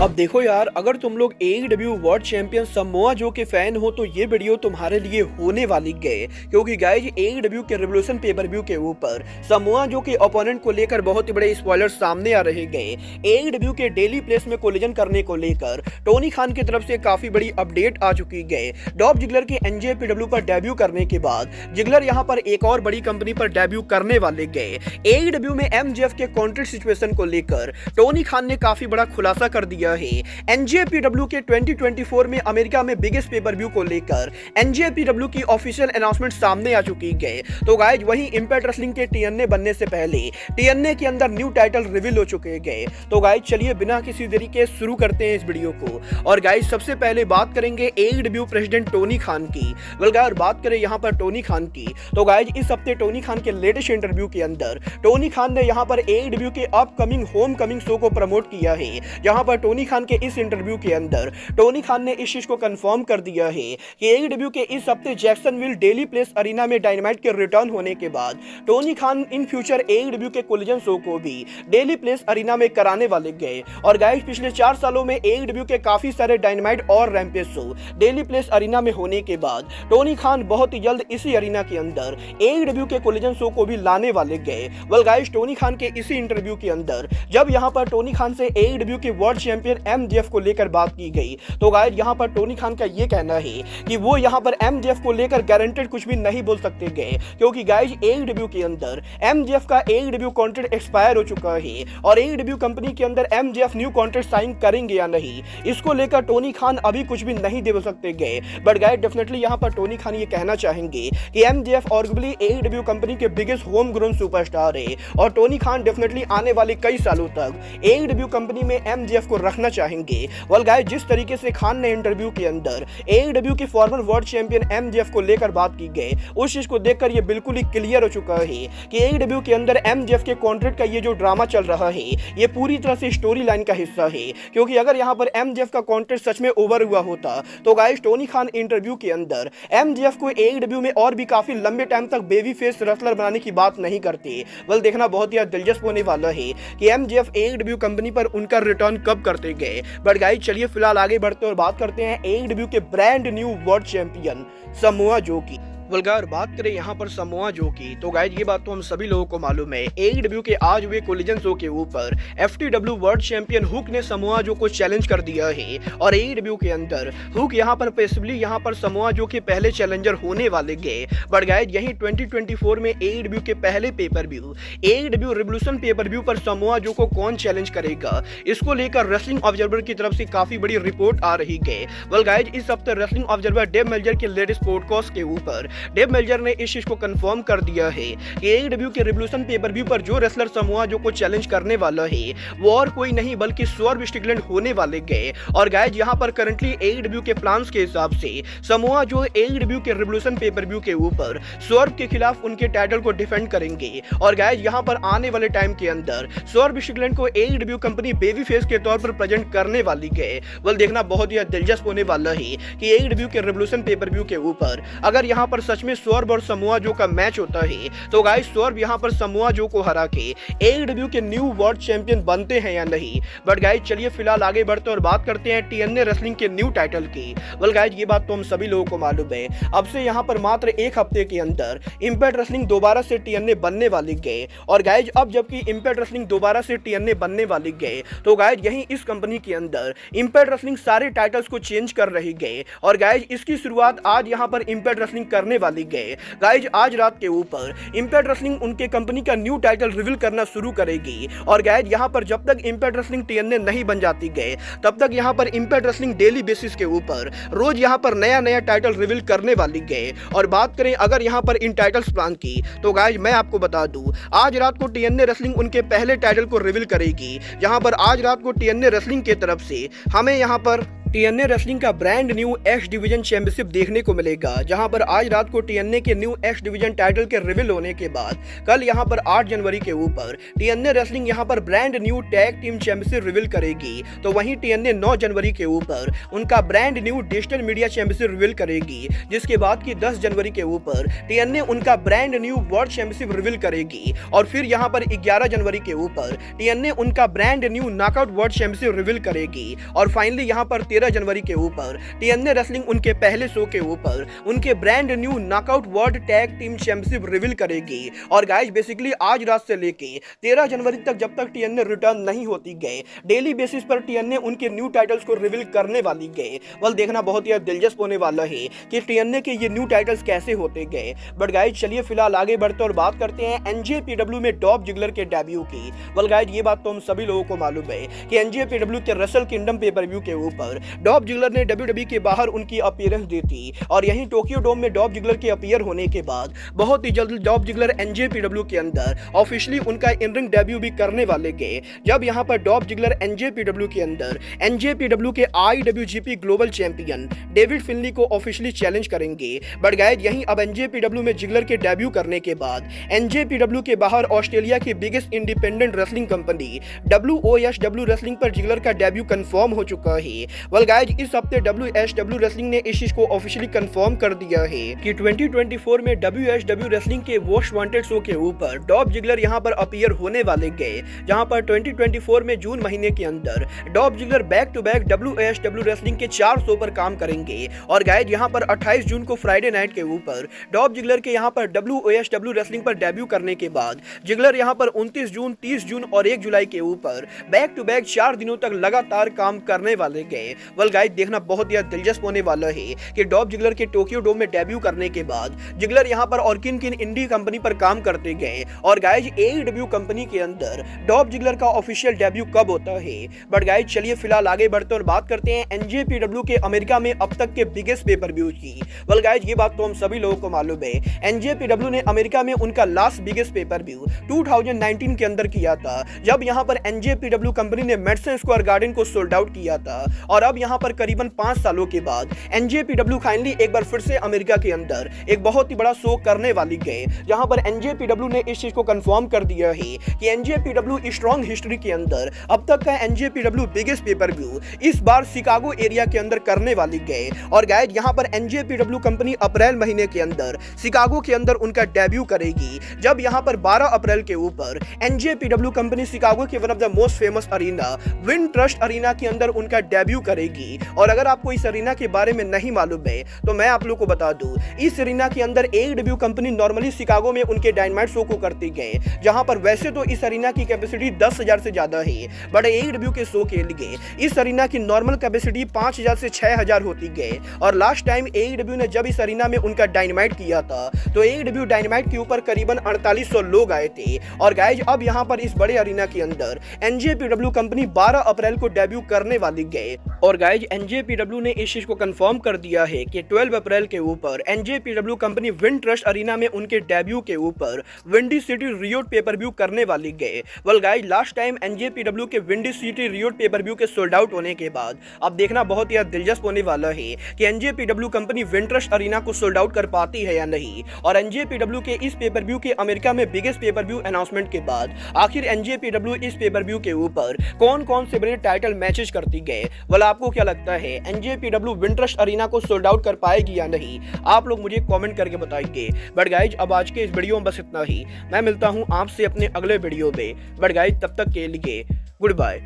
अब देखो यार, अगर तुम लोग AEW world champion Samoa Joe के फैन हो तो ये वीडियो तुम्हारे लिए होने वाली है, क्योंकि गाइज AEW के रिवोल्यूशन पेपर व्यू के ऊपर समोआ जो के ओपोनेंट को लेकर बहुत ही बड़े स्पॉयलर सामने आ रहे गए। AEW के डेली प्लेस में कोलिजन करने को लेकर टोनी खान की तरफ से काफी बड़ी अपडेट आ चुकी है। डॉब जिगलर के NJPW पर डेब्यू करने के बाद जिगलर यहाँ पर एक और बड़ी कंपनी पर डेब्यू करने वाले गए। AEW में MJF के कॉन्ट्रैक्ट सिचुएशन को लेकर टोनी खान ने काफी बड़ा खुलासा कर दिया है। NJPW के 2024 में अमेरिका में बिगेस्ट पेपर व्यू को लेकर NJPW की ऑफिशियल अनाउंसमेंट सामने आ चुकी है। तो गाइज वहीं इंपैक्ट रेसलिंग के TNA बनने से पहले TNA के अंदर न्यू टाइटल रिवील हो चुके हैं। तो गाइज चलिए बिना किसी देरी के शुरू करते हैं इस वीडियो को। और गाइज सबसे पहले बात करेंगे AEW प्रेसिडेंट टोनी खान की। और बात करें यहाँ पर टोनी खान की, तो गाइज इस हफ्ते टोनी खान के लेटेस्ट इंटरव्यू के अंदर टोनी खान ने यहाँ पर AEW के अपकमिंग होम कमिंग शो को प्रमोट किया है। जहां पर टोनी खान के इस इंटरव्यू के अंदर टोनी खान ने इस चीज को कंफर्म कर दिया है कि AEW के इस हफ्ते जैक्सनविल डेली प्लेस अरीना में डायनामाइट के रिटर्न होने के बाद Tony Khan in future AEW के कोलिजन शो को भी डेली प्लेस अरीना में कराने वाले गए। और गाइस पिछले 4 सालों में AEW के काफी सारे डायनामाइट और Rampage show Daily Place arena में होने के बाद टोनी खान बहुत ही जल्द इसी अरीना के अंदर AEW के कोलिजन शो को भी लाने वाले गए। गाइस टोनी खान के इसी इंटरव्यू के अंदर जब यहाँ पर टोनी खान से AEW के वर्ल्ड चैंपियन MJF को लेकर बात की गई, तो गाइस यहाँ पर टोनी खान का ये कहना है कि वो यहाँ पर MJF को लेकर गारंटेड कुछ भी नहीं बोल सकते गए, क्योंकि गाइस AEW के अंदर MJF का AEW कॉन्ट्रैक्ट एक्सपायर हो चुका है और AEW कंपनी के अंदर MJF न्यू कॉन्ट्रैक्ट साइन करेंगे या नहीं, इसको लेकर टोनी खान अभी कुछ भी नहीं दे सकते गए। बट गाइस डेफिनेटली यहाँ पर टोनी खान ये कहना चाहेंगे कि MJF आर्गुएबली AEW कंपनी के बिगेस्ट होम ग्रोन सुपरस्टार है और टोनी खान डेफिनेटली आने वाले कई सालों तक AEW कंपनी में MJF को रखना चाहेंगे। गाइस जिस तरीके से खान ने इंटरव्यू के अंदर AEW के फॉर्मर वर्ल्ड चैंपियन MJF को लेकर बात की गई, उस चीज को देखकर ये बिल्कुल ही क्लियर हो चुका है कि AEW के अंदर MJF के कॉन्ट्रैक्ट का ये जो ड्रामा चल रहा है ये पूरी तरह से स्टोरी लाइन का हिस्सा है। क्योंकि अगर यहाँ पर MJF का कॉन्ट्रैक्ट सच में ओवर हुआ होता तो गाइस टोनी खान इंटरव्यू के अंदर MJF को AEW में और भी काफी लंबे टाइम तक बेबी फेस रेसलर बनाने की बात नहीं करते। देखना बहुत ही दिलचस्प होने वाला है कि MJF AEW कंपनी पर उनका रिटर्न कब करते गए। बट गाइस चलिए फिलहाल आगे बढ़ते और बात करते हैं AEW के brand new world champion Samoa Joe की। बात करें यहाँ पर समोआ जो की, तो गाइज ये बात तो हम सभी लोगों को मालूम है। AEW के आज हुए कोलिजन शो के ऊपर FTW वर्ल्ड चैंपियन हुक ने समोआ जो को चैलेंज कर दिया है और AEW के अंदर हुक यहाँ पर पॉसिबली यहाँ पर समोआ जो के पहले चैलेंजर होने वाले गए। बट गाइज यही 2024 में AEW के पहले pay per view AEW revolution pay per view पर समोआ जो को कौन चैलेंज करेगा, इसको लेकर रेसलिंग ऑब्जर्वर की तरफ से काफी बड़ी रिपोर्ट आ रही है। गाइज इस हफ्ते रेसलिंग ऑब्जर्वर डेव मेल्जर के लेटेस्ट पॉडकास्ट के ऊपर डेव मेल्जर ने इस चीज को कंफर्म कर दिया है कि AEW के रिवोल्यूशन पेपर व्यू पर जो रेसलर समोआ जो को चैलेंज करने वाला है वो और कोई नहीं बल्कि स्वर्व स्टिकलैंड होने वाले गए। और गाइज यहाँ पर करंटली AEW के प्लान्स के हिसाब से समोआ जो AEW के रिवोल्यूशन पेपर व्यू के ऊपर स्वर्व के खिलाफ उनके टाइटल को डिफेंड करेंगे। और गाइज यहाँ पर आने वाले टाइम के अंदर स्वर्व स्टिकलैंड को AEW कंपनी बेबी फेस के तौर पर प्रेजेंट करने वाली है। देखना बहुत ही दिलचस्प होने वाला है कि AEW के रिवोल्यूशन पेपर व्यू के ऊपर अगर यहाँ पर सच में स्वर्व और समोआ जो का मैच होता है तो गाइस स्वर्व यहाँ पर समोआ जो को हरा के AEW के न्यू वर्ल्ड चैंपियन बनते हैं या नहीं। बट गाइस चलिए फिलहाल आगे बढ़ते और बात करते हैं TNA रेसलिंग के न्यू टाइटल की। गाइस ये बात तो हम सभी लोगों को मालूम है, अब से यहाँ पर मात्र एक हफ्ते के अंदर इंपैक्ट रेसलिंग दोबारा से TNA बनने वाली गए। और गाइस अब जबकि इंपैक्ट रेसलिंग दोबारा से TNA बनने वाली गए तो गाइस यही इस कंपनी के अंदर इंपैक्ट रेसलिंग सारे टाइटल्स को चेंज कर रही गए। और गाइस इसकी शुरुआत आज यहाँ पर इंपैक्ट रेसलिंग करने वाली गए। गाइज आज रात के ऊपर इंपैक्ट रेसलिंग उनके कंपनी का न्यू टाइटल रिवील करना शुरू करेगी। और गाइज यहाँ पर जब तक इंपैक्ट रेसलिंग TNA नहीं बन जाती गए तब तक यहाँ पर इंपैक्ट रेसलिंग डेली बेसिस के ऊपर रोज यहाँ पर नया नया टाइटल रिवील करने वाली गए। और बात करें अगर यहाँ पर इन टाइटल्स प्लान की, तो गाइज मैं आपको बता दूं आज रात को TNA रेसलिंग उनके पहले टाइटल को रिवील करेगी, जहां पर आज रात को TNA रेसलिंग की तरफ से हमें यहाँ पर टीएनए रेसलिंग का brand new x division championship देखने को मिलेगा, जहां पर आज रात को टीएनए के न्यू एक्स डिवीजन टाइटल के रिवील होने के बाद कल यहां पर 8 जनवरी के ऊपर टीएनए रेसलिंग यहां पर brand new tag team championship reveal करेगी। तो वहीं टीएनए 9 जनवरी के ऊपर उनका brand new digital media championship reveal करेगी, जिसके बाद की 10 जनवरी के ऊपर टीएनए उनका brand new world championship reveal करेगी और फिर यहां पर 11 जनवरी के ऊपर टीएनए उनका brand new knockout world championship reveal करेगी और फाइनली यहां पर 13 जनवरी के ऊपर टीएनए रेसलिंग उनके पहले शो के ऊपर उनके brand new knockout world tag team championship reveal करेगी। और गाइस बेसिकली आज रात से लेके 13 जनवरी तक जब तक टीएनए रिटर्न नहीं होती गए, डेली बेसिस पर टीएनए उनके न्यू टाइटल्स को रिवील करने वाली गए। वल देखना बहुत ही दिलचस्प होने वाला है कि टीएनए के ये न्यू टाइटल्स कैसे होते गए। बट गाइस चलिए फिलहाल आगे बढ़ते और बात करते हैं एनजेपीडब्ल्यू में डॉल्फ जिगलर के डेब्यू की। वल गाइस ये बात तो हम सभी लोगों को मालूम है कि एनजेपीडब्ल्यू के रेसल किंगडम पे पर व्यू के ऊपर डॉल्फ जिगलर ने डब्ल्यूडब्ल्यूई के बाहर उनकी अपीयरेंस दी थी और यहीं टोक्यो डोम में डॉल्फ जिगलर के अपीयर होने के बाद बहुत ही जल्द डॉल्फ जिगलर एनजेपीडब्ल्यू के अंदर ऑफिशियली उनका इन रिंग डेब्यू भी करने वाले गए, जब यहां पर डॉल्फ जिगलर एनजेपीडब्ल्यू के अंदर एनजेपीडब्ल्यू के आईडब्ल्यूजीपी ग्लोबल चैंपियन डेविड फिनली को ऑफिशियली चैलेंज करेंगे। बट गाइस यहीं अब एनजेपीडब्ल्यू में जिगलर के डेब्यू करने के बाद एनजेपीडब्ल्यू के बाहर ऑस्ट्रेलिया की biggest independent wrestling company WOSW wrestling पर जिगलर का डेब्यू कंफर्म हो चुका है। वेल गाइस इस हफ्ते WSW रेसलिंग ने इस चीज को ऑफिशियली कंफर्म कर दिया है कि 2024 में WSW रेसलिंग के मोस्ट वांटेड शो के ऊपर डॉल्फ जिगलर यहां पर अपीयर होने वाले गए, जहां पर 2024 में जून महीने के अंदर Dolph Ziggler back to back WSW wrestling के 4 शो पर काम करेंगे। और गाइस यहां पर 28 जून को फ्राइडे नाइट के ऊपर डॉल्फ जिगलर के यहां पर WOSW रेसलिंग पर डेब्यू करने के बाद जिगलर यहां पर 29 जून, 30 जून और 1 जुलाई के ऊपर बैक टू बैक 4 दिनों तक लगातार काम करने वाले गए। वेल गाइस देखना बहुत ही दिलचस्प होने वाला है कि डॉल्फ जिगलर के टोक्यो डोम में डेब्यू करने के बाद जिगलर यहां पर और किन किन इंडी कंपनी पर काम करते गए और गाइस AEW कंपनी के अंदर डॉल्फ जिगलर का ऑफिशियल डेब्यू कब होता है। बट गाइस चलिए फिलहाल आगे बढ़ते और बात करते हैं एनजेपीडब्ल्यू के अमेरिका में अब तक के बिगेस्ट पे पर व्यू की। वेल गाइस ये बात तो हम सभी लोगों को मालूम है, एनजेपीडब्ल्यू ने अमेरिका में उनका लास्ट बिगेस्ट पे पर व्यू 2019 के अंदर किया था, जब यहां पर एनजेपीडब्ल्यू कंपनी ने मेडिसन स्क्वायर गार्डन को सोल्ड आउट किया था। और अब यहां पर करीबन 5 सालों के बाद एनजेपीडब्ल्यू फाइनली एक बार फिर से अमेरिका के अंदर एक बहुत ही बड़ा शो करने वाली गए, जहां पर एनजेपीडब्ल्यू ने इस चीज को कंफर्म कर दिया है कि एनजेपीडब्ल्यू स्ट्रॉन्ग हिस्ट्री के अंदर अब तक का एनजेपीडब्ल्यू बिगेस्ट पे पर व्यू इस बार शिकागो एरिया के अंदर करने वाली गए। और गाइस यहां पर एनजेपीडब्ल्यू कंपनी अप्रैल महीने के अंदर शिकागो के अंदर उनका डेब्यू करेगी, जब यहां पर 12 अप्रैल के ऊपर एनजेपीडब्ल्यू कंपनी शिकागो के one of the most famous arena Wintrust arena के अंदर उनका डेब्यू करेगी। और अगर आपको इस अरीना के बारे में नहीं मालूम है तो मैं आप लोगों को बता दूं, इस अरीना के अंदर AEW कंपनी नॉर्मली शिकागो में उनके डायनामाइट शो को करती गए, जहां पर वैसे तो इस अरीना की कैपेसिटी 10,000 से ज्यादा है, बट AEW के शो के लिए इस अरीना की नॉर्मल कैपेसिटी 5,000 से 6,000 होती गए। और लास्ट टाइम AEW ने जब इस अरीना में उनका डायनामाइट किया था तो AEW डायनामाइट के ऊपर करीबन 4800 लोग आए थे। और गाइस अब यहां पर इस बड़े अरीना के अंदर एनजेपीडब्ल्यू कंपनी 12 अप्रैल को डेब्यू करने वाली गए। और गाइस एनजेपीडब्ल्यू ने इस चीज को कंफर्म कर दिया है कि 12 अप्रैल के ऊपर NJPW company Wintrust arena में उनके डेब्यू के ऊपर विंडी सिटी रियोट पे पर व्यू करने वाली गए। Well guys last time NJPW के विंडी सिटी रियोट पे पर व्यू के सोल्ड आउट होने के बाद अब देखना बहुत ही दिलचस्प होने वाला है कि NJPW company Wintrust arena को सोल्ड आउट कर पाती है या नहीं। और एनजेपीडब्ल्यू के इस पे पर व्यू के अमेरिका में बिगेस्ट पे पर व्यू अनाउंसमेंट के बाद आखिर एनजेपीडब्ल्यू इस पे पर व्यू के ऊपर कौन कौन से बड़े टाइटल मैचेस करती गए। वेल आपको क्या लगता है एनजेपीडब्ल्यू विन ट्रस्ट अरीना को सोल्ड आउट कर पाएगी या नहीं, आप लोग मुझे कमेंट करके बताइए। बट गाइज अब आज के इस वीडियो में बस इतना ही, मैं मिलता हूं आपसे अपने अगले वीडियो में। बट गाइज तब तक के लिए goodbye,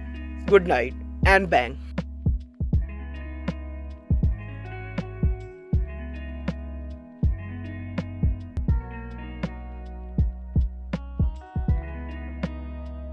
good night and bang.